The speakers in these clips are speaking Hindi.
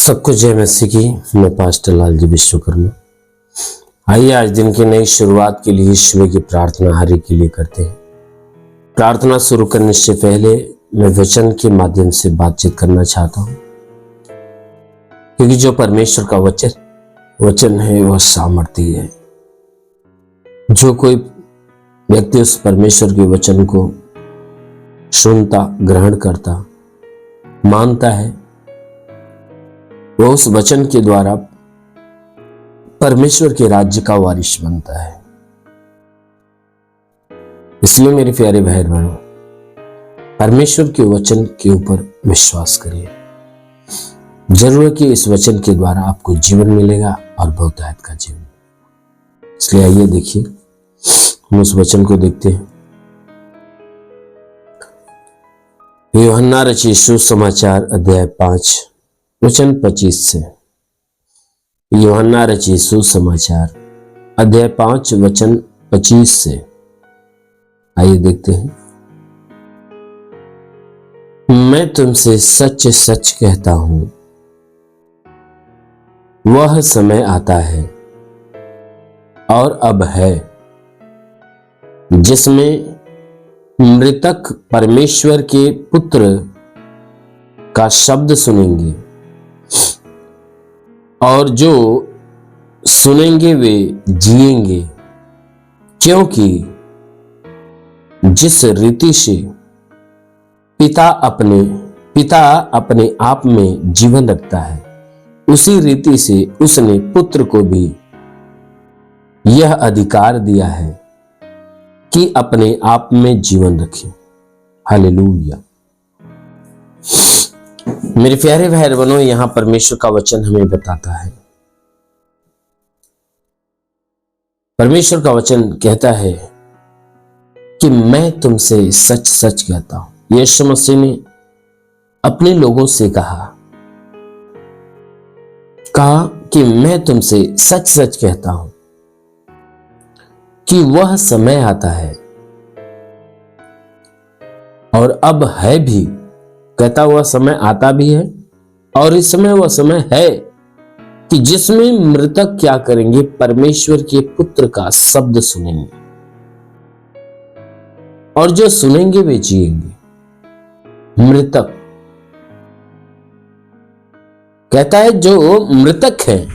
सबको जय मसीह की। मैं पास्टर लालजी विश्वकर्मा। आइए आज दिन की नई शुरुआत के लिए ईश्वर की प्रार्थना हर एक के लिए करते हैं। प्रार्थना शुरू करने से पहले मैं वचन के माध्यम से बातचीत करना चाहता हूं, क्योंकि जो परमेश्वर का वचन है वह सामर्थी है। जो कोई व्यक्ति उस परमेश्वर के वचन को सुनता, ग्रहण करता, मानता है, वह उस वचन के द्वारा परमेश्वर के राज्य का वारिस बनता है। इसलिए मेरे प्यारे भाई बहनों, परमेश्वर के वचन के ऊपर विश्वास करिए। जरूर है कि इस वचन के द्वारा आपको जीवन मिलेगा और बहुतायत का जीवन। इसलिए आइए देखिए, हम उस वचन को देखते हैं। यूहन्ना रचित सुसमाचार अध्याय 5 वचन 25 से। यूहन्ना रचित सुसमाचार अध्याय 5 वचन 25 से। आइए देखते हैं। मैं तुमसे सच सच कहता हूं, वह समय आता है और अब है जिसमें मृतक परमेश्वर के पुत्र का शब्द सुनेंगे, और जो सुनेंगे वे जिएंगे, क्योंकि जिस रीति से पिता अपने आप में जीवन रखता है, उसी रीति से उसने पुत्र को भी यह अधिकार दिया है कि अपने आप में जीवन रखे। हालेलुया। मेरे प्यारे भाई बहनों, यहां परमेश्वर का वचन हमें बताता है, परमेश्वर का वचन कहता है कि मैं तुमसे सच सच कहता हूं। यीशु मसीह ने अपने लोगों से कहा कि मैं तुमसे सच सच कहता हूं कि वह समय आता है और अब है भी। कहता हुआ समय आता भी है और इस समय वह समय है कि जिसमें मृतक क्या करेंगे, परमेश्वर के पुत्र का शब्द सुनेंगे, और जो सुनेंगे वे जिएंगे। मृतक कहता है जो मृतक हैं,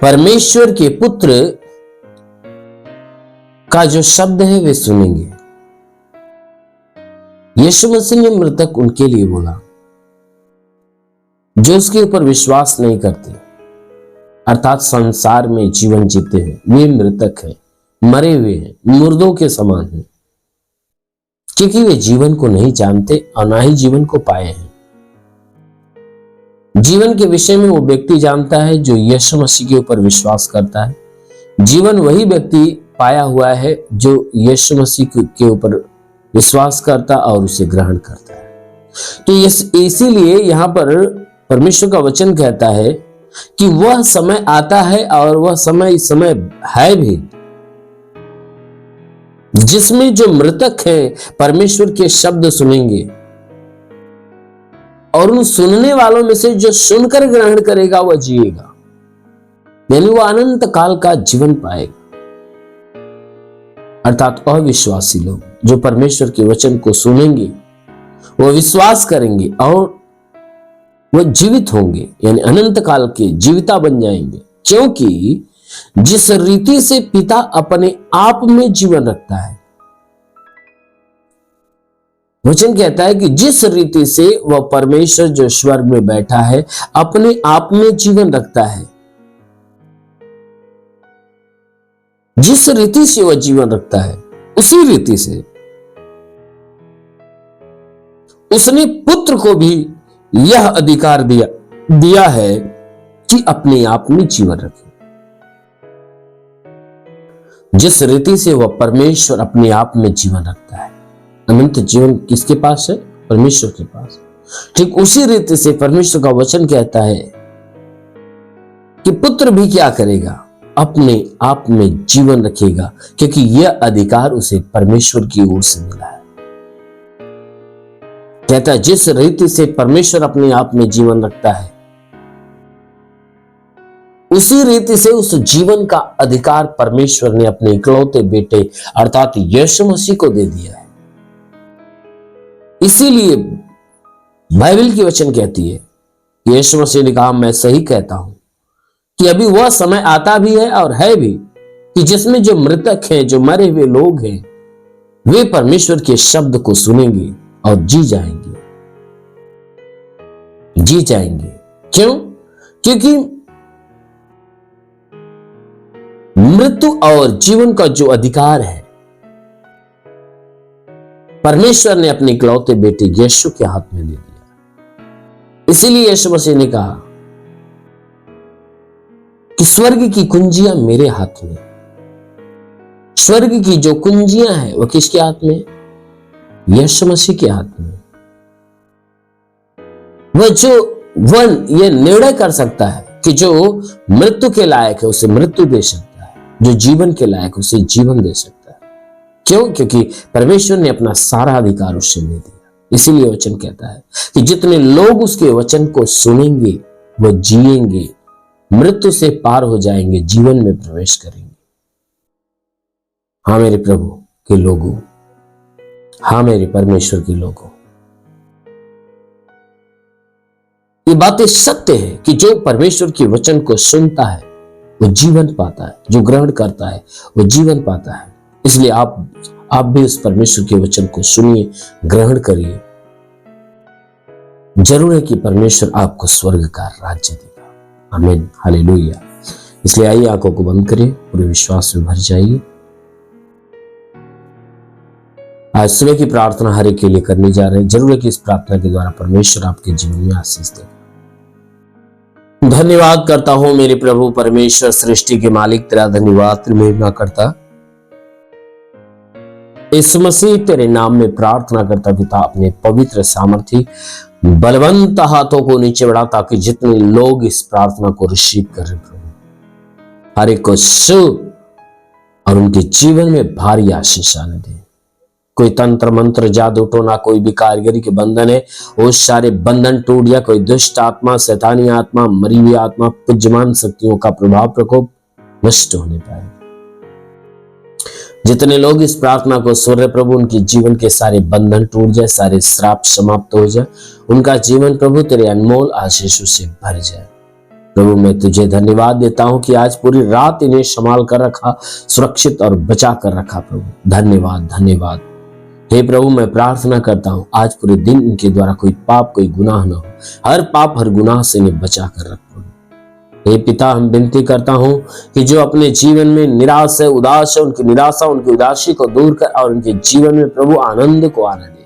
परमेश्वर के पुत्र का जो शब्द है वे सुनेंगे। यीशु मसीह ने मृतक उनके लिए बोला जो उसके ऊपर विश्वास नहीं करते, अर्थात संसार में जीवन जीते हैं, वे मृतक हैं, मरे हुए हैं, मुर्दों के समान हैं, क्योंकि वे जीवन को नहीं जानते और ना ही जीवन को पाए हैं। जीवन के विषय में वो व्यक्ति जानता है जो यीशु मसीह के ऊपर विश्वास करता है। जीवन वही व्यक्ति पाया हुआ है जो यीशु मसीह के ऊपर विश्वास करता और उसे ग्रहण करता है। तो इसीलिए यहां पर परमेश्वर का वचन कहता है कि वह समय आता है और वह समय इस समय है भी, जिसमें जो मृतक हैं परमेश्वर के शब्द सुनेंगे, और उन सुनने वालों में से जो सुनकर ग्रहण करेगा वह जिएगा, यानी वह अनंत काल का जीवन पाएगा। अर्थात अविश्वासी लोग जो परमेश्वर के वचन को सुनेंगे, वह विश्वास करेंगे और वह जीवित होंगे, यानी अनंत काल के जीविता बन जाएंगे, क्योंकि जिस रीति से पिता अपने आप में जीवन रखता है। वचन कहता है कि जिस रीति से वह परमेश्वर जो स्वर्ग में बैठा है अपने आप में जीवन रखता है, जिस रीति से वह जीवन रखता है उसी रीति से उसने पुत्र को भी यह अधिकार दिया है कि अपने आप में जीवन रखे। जिस रीति से वह परमेश्वर अपने आप में जीवन रखता है, अनंत जीवन किसके पास है? परमेश्वर के पास। ठीक उसी रीति से परमेश्वर का वचन कहता है कि पुत्र भी क्या करेगा? अपने आप में जीवन रखेगा, क्योंकि यह अधिकार उसे परमेश्वर की ओर से मिला है। कहता है जिस रीति से परमेश्वर अपने आप में जीवन रखता है, उसी रीति से उस जीवन का अधिकार परमेश्वर ने अपने इकलौते बेटे अर्थात यीशु मसीह को दे दिया है। इसीलिए बाइबल की वचन कहती है, यीशु मसीह ने कहा, मैं सही कहता हूं कि अभी वह समय आता भी है और है भी कि जिसमें जो मृतक हैं, जो मरे हुए लोग हैं, वे परमेश्वर के शब्द को सुनेंगे और जी जाएंगे। जी जाएंगे। क्यों? क्योंकि मृत्यु और जीवन का जो अधिकार है परमेश्वर ने अपने इकलौते बेटे यीशु के हाथ में दे दिया। इसीलिए यीशु मसीह ने कहा कि स्वर्ग की कुंजियां मेरे हाथ में। स्वर्ग की जो कुंजियां हैं वो किसके हाथ में? यीशु मसीह के हाथ में। वह ये निर्णय कर सकता है कि जो मृत्यु के लायक है उसे मृत्यु दे सकता है, जो जीवन के लायक उसे जीवन दे सकता है। क्यों? क्योंकि परमेश्वर ने अपना सारा अधिकार उससे ले दिया। इसीलिए वचन कहता है कि जितने लोग उसके वचन को सुनेंगे वो जिएंगे, मृत्यु से पार हो जाएंगे, जीवन में प्रवेश करेंगे। हाँ मेरे प्रभु के लोगों, हाँ मेरे परमेश्वर के लोगों, ये बातें सत्य है कि जो परमेश्वर के वचन को सुनता है वो जीवन पाता है, जो ग्रहण करता है वो जीवन पाता है। इसलिए आप भी उस परमेश्वर के वचन को सुनिए, ग्रहण करिए। जरूर है कि परमेश्वर आपको स्वर्ग का राज्य देगा। आमीन, हालेलुया। इसलिए आइए आंखों को बंद करिए, पूरे विश्वास में भर जाइए। आज सुबह की प्रार्थना हर एक के लिए करने जा रहे हैं। जरूर है कि इस प्रार्थना के द्वारा परमेश्वर आपके जीवन में आशीष देगा। धन्यवाद करता हूं मेरे प्रभु परमेश्वर, सृष्टि के मालिक, तेरा धन्यवाद, तेरी महिमा करता। इस मसीह तेरे नाम में प्रार्थना करता पिता, अपने पवित्र सामर्थी बलवंत हाथों को नीचे बढ़ा ताकि जितने लोग इस प्रार्थना को रिसीव करें प्रभु, हर एक को छू और उनके जीवन में भारी आशीष आने दे। कोई तंत्र मंत्र जादू टोना, कोई भी कारीगरी के बंधन है, वो सारे बंधन टूट जाए। कोई दुष्ट आत्मा, शैतानी आत्मा, मरी हुई आत्मा, पूज्यमान शक्तियों का प्रभाव प्रकोप नष्ट होने पाए। जितने लोग इस प्रार्थना को सुन रहे प्रभु, उनके जीवन के सारे बंधन टूट जाए, सारे श्राप समाप्त हो जाए, उनका जीवन प्रभु तेरे अनमोल आशीषों से भर जाए। प्रभु मैं तुझे धन्यवाद देता हूं कि आज पूरी रात इन्हें संभाल कर रखा, सुरक्षित और बचा कर रखा प्रभु। धन्यवाद, धन्यवाद। हे प्रभु मैं प्रार्थना करता हूं आज पूरे दिन इनके द्वारा कोई पाप, कोई गुनाह न हो। हर पाप, हर गुनाह से इन्हें बचा कर रख प्रभु। हे पिता, हम विनती करता हूं कि जो अपने जीवन में निराश है, उदास है, उनकी निराशा, उनकी उदासी को दूर कर और उनके जीवन में प्रभु आनंद को आने दे।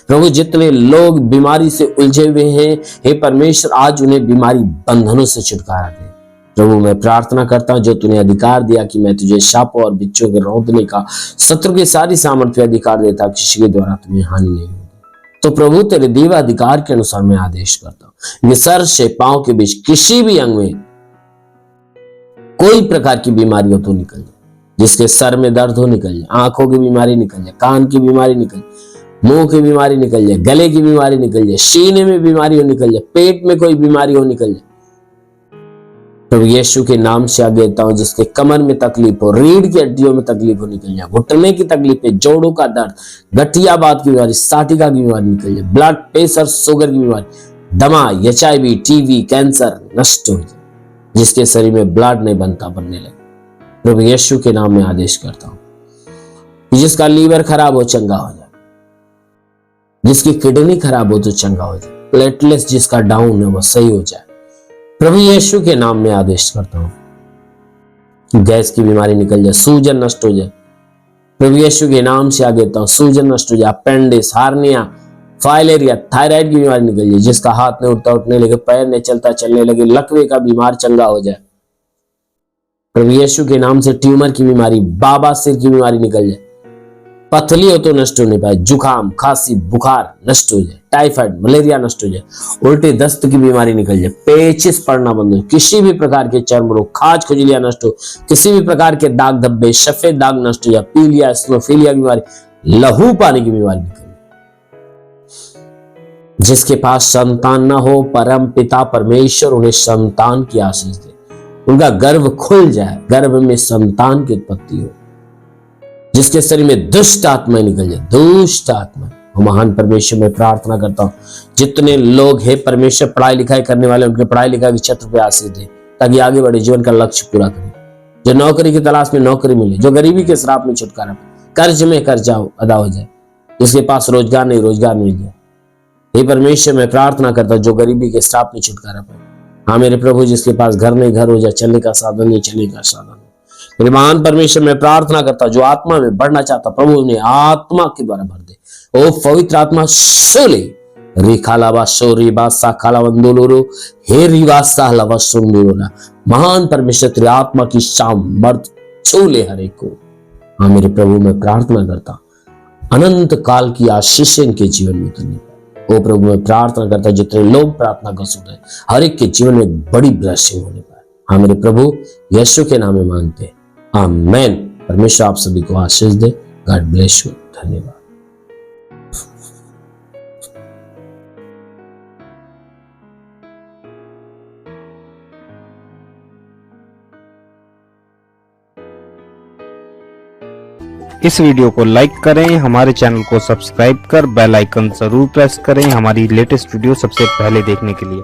प्रभु जितने लोग बीमारी से उलझे हुए हैं, हे परमेश्वर आज उन्हें बीमारी बंधनों से छुटकारा दे। प्रभु मैं प्रार्थना करता हूं जो तूने अधिकार दिया कि मैं तुझे शापों और बिच्छों के रौंदने का, शत्रु की सारी सामर्थ्य अधिकार देता, किसी के द्वारा तुम्हें हानि नहीं होगी। तो प्रभु तेरे दिव्य अधिकार के अनुसार मैं आदेश करता हूं ये सर से पांव के बीच किसी भी अंग में कोई प्रकार की बीमारी हो तो निकल जाए। जिसके सर में दर्द हो निकल जाए, आंखों की बीमारी निकल जाए, कान की बीमारी निकल जाए, मुंह की बीमारी निकल जाए, गले की बीमारी निकल जाए, सीने में बीमारी हो निकल जाए, पेट में कोई बीमारी हो निकल जाए। प्रभु यीशु के नाम से आगे देता हूं जिसके कमर में तकलीफ हो, रीढ़ की हड्डियों में तकलीफ हो निकल जाए, घुटने की तकलीफ है, जोड़ों का दर्द, गठियाबाद की बीमारी, साटिका की बीमारी निकल जाए, ब्लड प्रेशर, शुगर की बीमारी, दमा, HIV, टीबी, कैंसर नष्ट हो जाए। जिसके शरीर में ब्लड नहीं बनने लगे, प्रभु यीशु के नाम में आदेश करता हूं। जिसका लीवर खराब हो चंगा हो जाए, जिसकी किडनी खराब हो तो चंगा हो जाए, प्लेटलेट्स जिसका डाउन है वो सही हो जाए। प्रभु यीशु के नाम में आदेश करता हूं गैस की बीमारी निकल जाए, सूजन नष्ट हो जाए। प्रभु यीशु के नाम से आगे देता हूं सूजन नष्ट हो जाए, अपेंडिक्स, हार्निया, फाइलेरिया, थायराइड की बीमारी निकल जाए। जिसका हाथ नहीं उठता, उठने लगे, पैर नहीं चलता, चलने लगे, लकवे का बीमार चंगा हो जाए। प्रभु यीशु के नाम से ट्यूमर की बीमारी, बाबासीर की बीमारी निकल जाए, पथली हो तो नष्ट होने पाए, जुकाम, खांसी, बुखार नष्ट हो जाए, टाइफाइड, मलेरिया नष्ट हो जाए, उल्टी दस्त की बीमारी निकल जाए, पेचिस पड़ना बंद हो, किसी भी प्रकार के चर्म रोग, खाज खुजलियां नष्ट हो, किसी भी प्रकार के दाग धब्बे, सफेद दाग नष्ट हो जाए, पीलिया, स्नोफीलिया की बीमारी, लहू पानी की बीमारी निकल जाए। जिसके पास संतान ना हो, परम पिता परमेश्वर उन्हें संतान की आशीष दे, उनका गर्भ खुल जाए, गर्भ में संतान की उत्पत्ति हो, जिसके शरीर में दुष्ट आत्मा निकल जाए, दुष्ट आत्मा। महान परमेश्वर में प्रार्थना करता हूं जितने लोग हैं परमेश्वर पढ़ाई लिखाई करने वाले, उनके पढ़ाई लिखाई के क्षेत्र पे आशीष दे, ताकि आगे बढ़े, जीवन का लक्ष्य पूरा करें। जो नौकरी की तलाश में नौकरी मिले, जो गरीबी के श्राप में छुटकारा पाए, कर्ज में कर्जा अदा हो जाए, जिसके पास रोजगार नहीं रोजगार मिल जाए। हे परमेश्वर मैं प्रार्थना करता हूं जो गरीबी के श्राप में छुटकारा पाए। हाँ मेरे प्रभु, जिसके पास घर नहीं घर हो जाए, चलने का साधन नहीं चलने का साधन हो। मेरे महान परमेश्वर मैं प्रार्थना करता जो आत्मा में बढ़ना चाहता, प्रभु उन्हें आत्मा के द्वारा भर दे। ओ पवित्र आत्मा सोले रिखालावा सोरीबा साखालावंदुलुरु हे रिवासा लवसुंदुरुना। महान परमेश्वर तेरी आत्मा की सामर्थ छूले हर एक को। हाँ मेरे प्रभु मैं प्रार्थना करता अनंत काल की आशीष इनके जीवन में करने पाए। ओ प्रभु मैं प्रार्थना करता जितने लोग प्रार्थना कर सुन रहे हर एक के जीवन में बड़ी ब्लेसिंग होने पाए। हाँ मेरे प्रभु यीशु के नाम में मांगते हैं, आमेन। परमेश्वर आप सभी को आशीष दे। God bless you. धन्यवाद। इस वीडियो को लाइक करें, हमारे चैनल को सब्सक्राइब कर बेल आइकन जरूर प्रेस करें हमारी लेटेस्ट वीडियो सबसे पहले देखने के लिए।